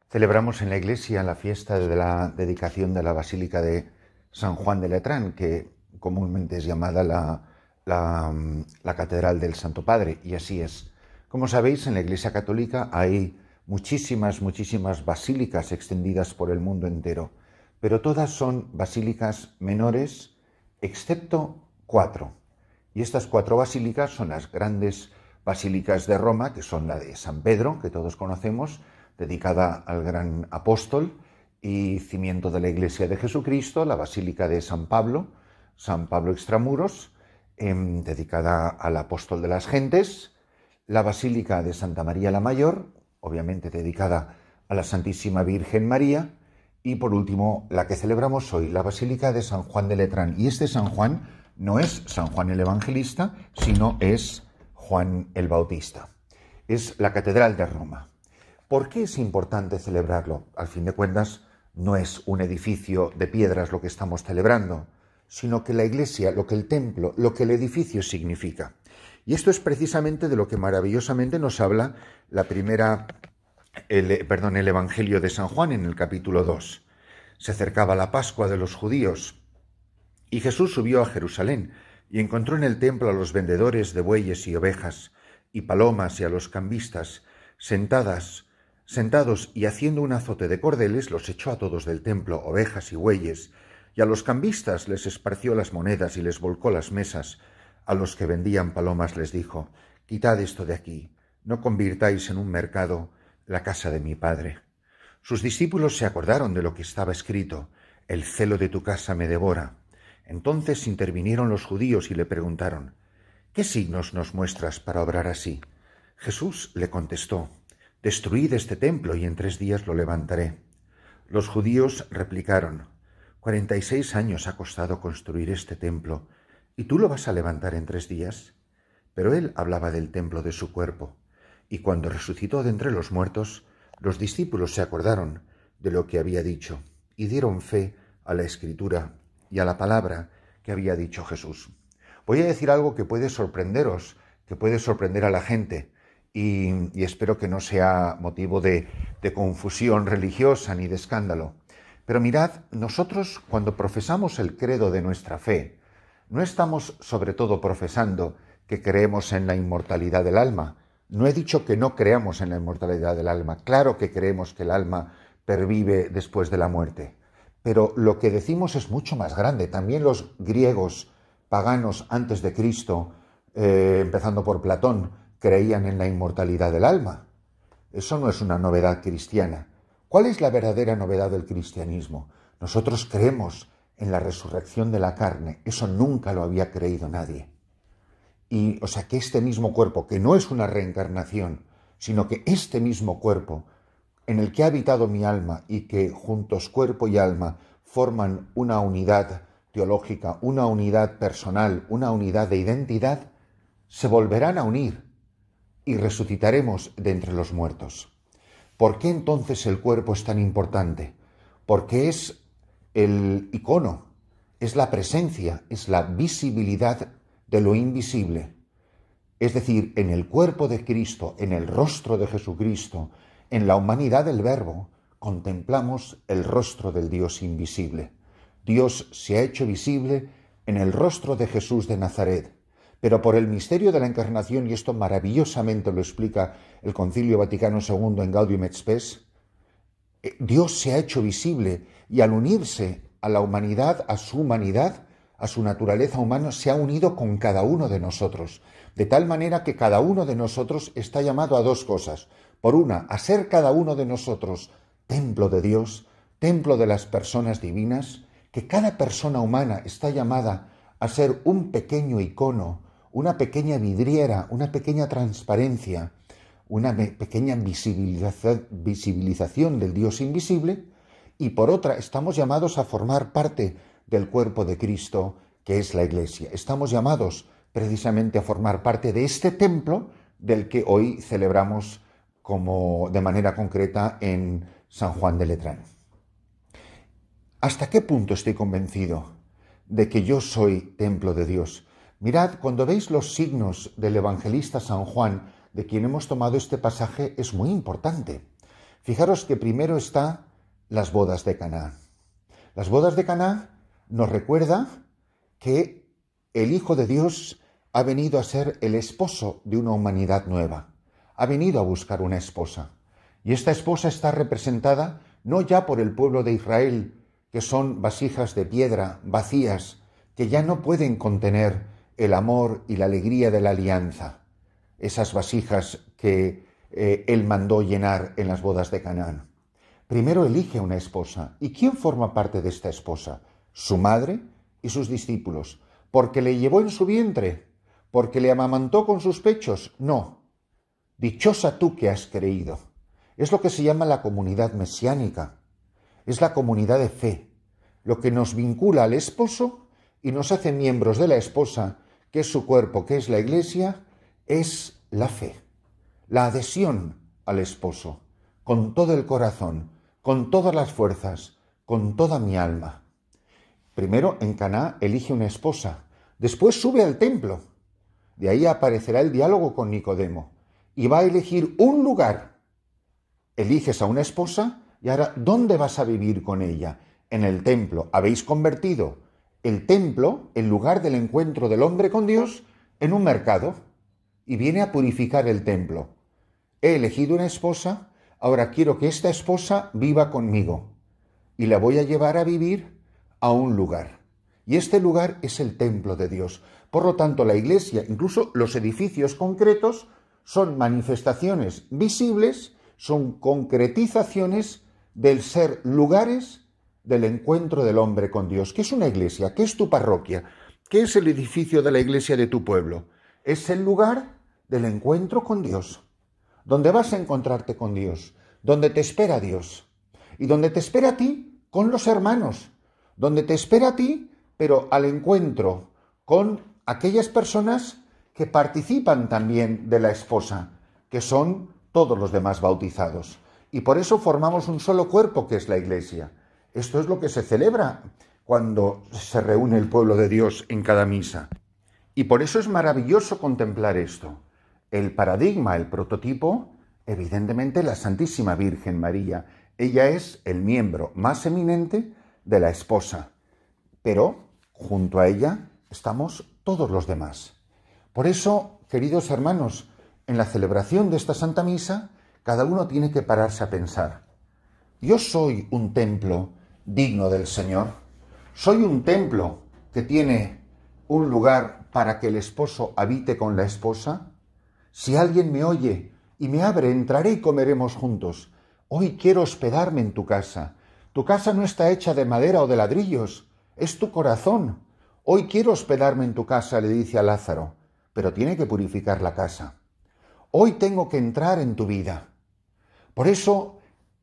Celebramos en la iglesia la fiesta de la dedicación de la Basílica de San Juan de Letrán, que comúnmente es llamada la Catedral del Santo Padre, y así es. Como sabéis, en la Iglesia Católica hay muchísimas basílicas extendidas por el mundo entero, pero todas son basílicas menores, excepto 4. Y estas 4 basílicas son las grandes basílicas de Roma, que son la de San Pedro, que todos conocemos, dedicada al gran apóstol y cimiento de la Iglesia de Jesucristo, la Basílica de San Pablo Extramuros, dedicada al apóstol de las gentes, la Basílica de Santa María la Mayor, obviamente dedicada a la Santísima Virgen María, y por último, la que celebramos hoy, la Basílica de San Juan de Letrán. Y este San Juan no es San Juan el Evangelista, sino es Juan el Bautista. Es la Catedral de Roma. ¿Por qué es importante celebrarlo? Al fin de cuentas, no es un edificio de piedras lo que estamos celebrando, sino que la iglesia, lo que el templo, lo que el edificio significa. Y esto es precisamente de lo que maravillosamente nos habla el Evangelio de San Juan en el capítulo 2. Se acercaba la Pascua de los judíos y Jesús subió a Jerusalén y encontró en el templo a los vendedores de bueyes y ovejas y palomas y a los cambistas sentados y haciendo un azote de cordeles los echó a todos del templo, ovejas y bueyes, y a los cambistas les esparció las monedas y les volcó las mesas. A los que vendían palomas les dijo: «Quitad esto de aquí, no convirtáis en un mercado la casa de mi Padre». Sus discípulos se acordaron de lo que estaba escrito: «El celo de tu casa me devora». Entonces intervinieron los judíos y le preguntaron: «¿Qué signos nos muestras para obrar así?». Jesús le contestó: «Destruid este templo y en 3 días lo levantaré». Los judíos replicaron: 46 años ha costado construir este templo, ¿y tú lo vas a levantar en 3 días? Pero él hablaba del templo de su cuerpo, y cuando resucitó de entre los muertos, los discípulos se acordaron de lo que había dicho, y dieron fe a la Escritura y a la palabra que había dicho Jesús. Voy a decir algo que puede sorprenderos, que puede sorprender a la gente, y espero que no sea motivo de confusión religiosa ni de escándalo. Pero mirad, nosotros cuando profesamos el credo de nuestra fe, no estamos sobre todo profesando que creemos en la inmortalidad del alma. No he dicho que no creamos en la inmortalidad del alma. Claro que creemos que el alma pervive después de la muerte. Pero lo que decimos es mucho más grande. También los griegos paganos antes de Cristo, empezando por Platón, creían en la inmortalidad del alma. Eso no es una novedad cristiana. ¿Cuál es la verdadera novedad del cristianismo? Nosotros creemos en la resurrección de la carne. Eso nunca lo había creído nadie. Y, o sea, que este mismo cuerpo, que no es una reencarnación, sino que este mismo cuerpo, en el que ha habitado mi alma y que juntos cuerpo y alma forman una unidad teológica, una unidad personal, una unidad de identidad, se volverán a unir y resucitaremos de entre los muertos. ¿Por qué entonces el cuerpo es tan importante? Porque es el icono, es la presencia, es la visibilidad de lo invisible. Es decir, en el cuerpo de Cristo, en el rostro de Jesucristo, en la humanidad del Verbo, contemplamos el rostro del Dios invisible. Dios se ha hecho visible en el rostro de Jesús de Nazaret. Pero por el misterio de la Encarnación, y esto maravillosamente lo explica el Concilio Vaticano II en Gaudium et Spes, Dios se ha hecho visible y al unirse a la humanidad, a su naturaleza humana, se ha unido con cada uno de nosotros, de tal manera que cada uno de nosotros está llamado a 2 cosas. Por una, a ser cada uno de nosotros templo de Dios, templo de las personas divinas, que cada persona humana está llamada a ser un pequeño icono, una pequeña vidriera, una pequeña transparencia, una pequeña visibilización del Dios invisible, y por otra estamos llamados a formar parte del cuerpo de Cristo, que es la Iglesia. Estamos llamados precisamente a formar parte de este templo del que hoy celebramos de manera concreta en San Juan de Letrán. ¿Hasta qué punto estoy convencido de que yo soy templo de Dios? Mirad, cuando veis los signos del evangelista San Juan, de quien hemos tomado este pasaje, es muy importante. Fijaros que primero está las bodas de Caná. Las bodas de Caná nos recuerda que el Hijo de Dios ha venido a ser el esposo de una humanidad nueva. Ha venido a buscar una esposa. Y esta esposa está representada no ya por el pueblo de Israel, que son vasijas de piedra vacías, que ya no pueden contener el amor y la alegría de la alianza. Esas vasijas que él mandó llenar en las bodas de Canaán. Primero elige una esposa. ¿Y quién forma parte de esta esposa? Su madre y sus discípulos. ¿Porque le llevó en su vientre? ¿Porque le amamantó con sus pechos? No. Dichosa tú que has creído. Es lo que se llama la comunidad mesiánica. Es la comunidad de fe, lo que nos vincula al esposo y nos hace miembros de la esposa, que es su cuerpo, que es la Iglesia, es la fe, la adhesión al esposo, con todo el corazón, con todas las fuerzas, con toda mi alma. Primero en Caná elige una esposa, después sube al templo. De ahí aparecerá el diálogo con Nicodemo y va a elegir un lugar. Eliges a una esposa y ahora, ¿dónde vas a vivir con ella? En el templo. Habéis convertido el templo, el lugar del encuentro del hombre con Dios, en un mercado y viene a purificar el templo. He elegido una esposa, ahora quiero que esta esposa viva conmigo y la voy a llevar a vivir a un lugar. Y este lugar es el templo de Dios. Por lo tanto, la Iglesia, incluso los edificios concretos, son manifestaciones visibles, son concretizaciones del ser lugares del encuentro del hombre con Dios. ¿Qué es una iglesia? ¿Qué es tu parroquia? ¿Qué es el edificio de la iglesia de tu pueblo? Es el lugar del encuentro con Dios, donde vas a encontrarte con Dios, donde te espera Dios y donde te espera a ti con los hermanos, donde te espera a ti, pero al encuentro con aquellas personas que participan también de la esposa, que son todos los demás bautizados. Y por eso formamos un solo cuerpo, que es la Iglesia. Esto es lo que se celebra cuando se reúne el pueblo de Dios en cada misa. Y por eso es maravilloso contemplar esto. El paradigma, el prototipo, evidentemente la Santísima Virgen María. Ella es el miembro más eminente de la esposa. Pero junto a ella estamos todos los demás. Por eso, queridos hermanos, en la celebración de esta Santa Misa, cada uno tiene que pararse a pensar: ¿yo soy un templo digno del Señor? ¿Soy un templo que tiene un lugar para que el esposo habite con la esposa? Si alguien me oye y me abre, entraré y comeremos juntos. Hoy quiero hospedarme en tu casa. Tu casa no está hecha de madera o de ladrillos, es tu corazón. Hoy quiero hospedarme en tu casa, le dice a Lázaro, pero tiene que purificar la casa. Hoy tengo que entrar en tu vida. Por eso,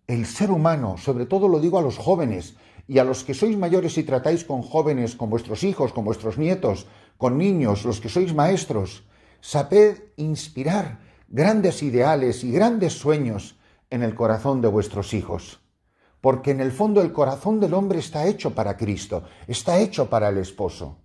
el ser humano, sobre todo lo digo a los jóvenes y a los que sois mayores y tratáis con jóvenes, con vuestros hijos, con vuestros nietos, con niños, los que sois maestros, sabed inspirar grandes ideales y grandes sueños en el corazón de vuestros hijos. Porque en el fondo el corazón del hombre está hecho para Cristo, está hecho para el esposo.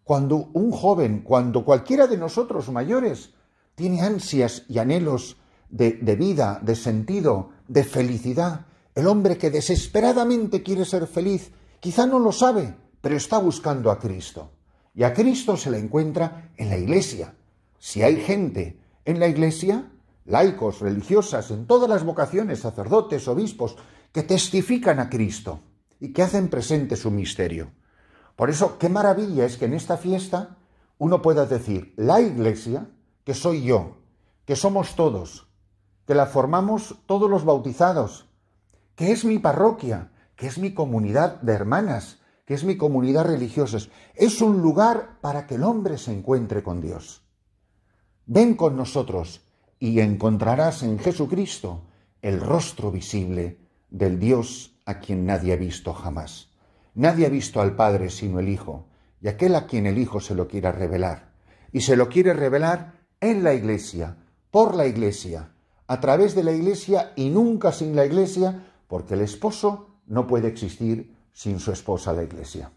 Cuando un joven, cuando cualquiera de nosotros mayores tiene ansias y anhelos de vida, de sentido, de felicidad, el hombre que desesperadamente quiere ser feliz, quizá no lo sabe, pero está buscando a Cristo. Y a Cristo se le encuentra en la Iglesia. Si hay gente en la Iglesia, laicos, religiosas, en todas las vocaciones, sacerdotes, obispos, que testifican a Cristo y que hacen presente su misterio. Por eso, qué maravilla es que en esta fiesta uno pueda decir, la Iglesia, que soy yo, que somos todos, que la formamos todos los bautizados, que es mi parroquia, que es mi comunidad de hermanas, que es mi comunidad religiosa. Es un lugar para que el hombre se encuentre con Dios. Ven con nosotros y encontrarás en Jesucristo el rostro visible del Dios a quien nadie ha visto jamás. Nadie ha visto al Padre sino el Hijo, y aquel a quien el Hijo se lo quiera revelar. Y se lo quiere revelar en la Iglesia, por la Iglesia, a través de la Iglesia y nunca sin la Iglesia, porque el esposo no puede existir sin su esposa, la Iglesia.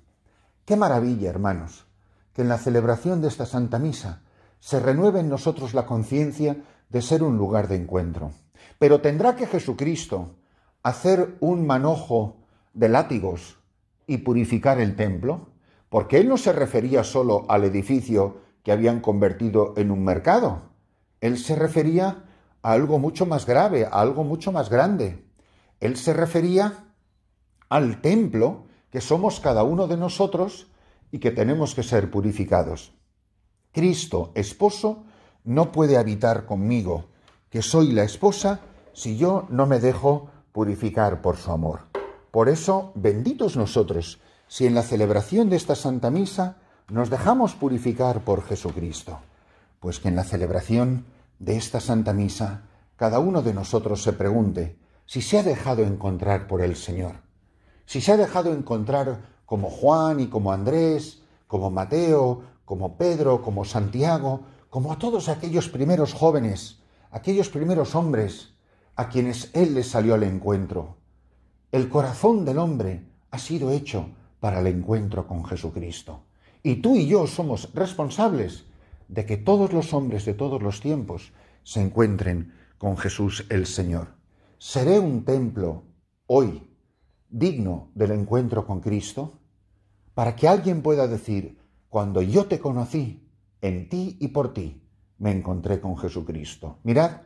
¡Qué maravilla, hermanos! Que en la celebración de esta Santa Misa se renueve en nosotros la conciencia de ser un lugar de encuentro. Pero ¿tendrá que Jesucristo hacer un manojo de látigos y purificar el templo? Porque él no se refería solo al edificio que habían convertido en un mercado. Él se refería a algo mucho más grave, a algo mucho más grande. Él se refería al templo que somos cada uno de nosotros y que tenemos que ser purificados. Cristo, esposo, no puede habitar conmigo, que soy la esposa, si yo no me dejo purificar por su amor. Por eso, benditos nosotros, si en la celebración de esta Santa Misa nos dejamos purificar por Jesucristo. Pues que en la celebración de esta Santa Misa cada uno de nosotros se pregunte si se ha dejado encontrar por el Señor, si se ha dejado encontrar como Juan y como Andrés, como Mateo, como Pedro, como Santiago, como a todos aquellos primeros jóvenes, aquellos primeros hombres a quienes Él les salió al encuentro. El corazón del hombre ha sido hecho para el encuentro con Jesucristo. Y tú y yo somos responsables de que todos los hombres de todos los tiempos se encuentren con Jesús el Señor. ¿Seré un templo hoy digno del encuentro con Cristo? Para que alguien pueda decir, cuando yo te conocí, en ti y por ti, me encontré con Jesucristo. Mirad,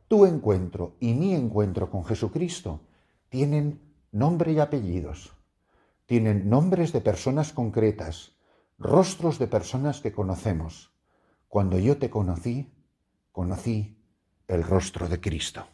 tu encuentro y mi encuentro con Jesucristo tienen nombre y apellidos, tienen nombres de personas concretas, rostros de personas que conocemos. Cuando yo te conocí, conocí el rostro de Cristo.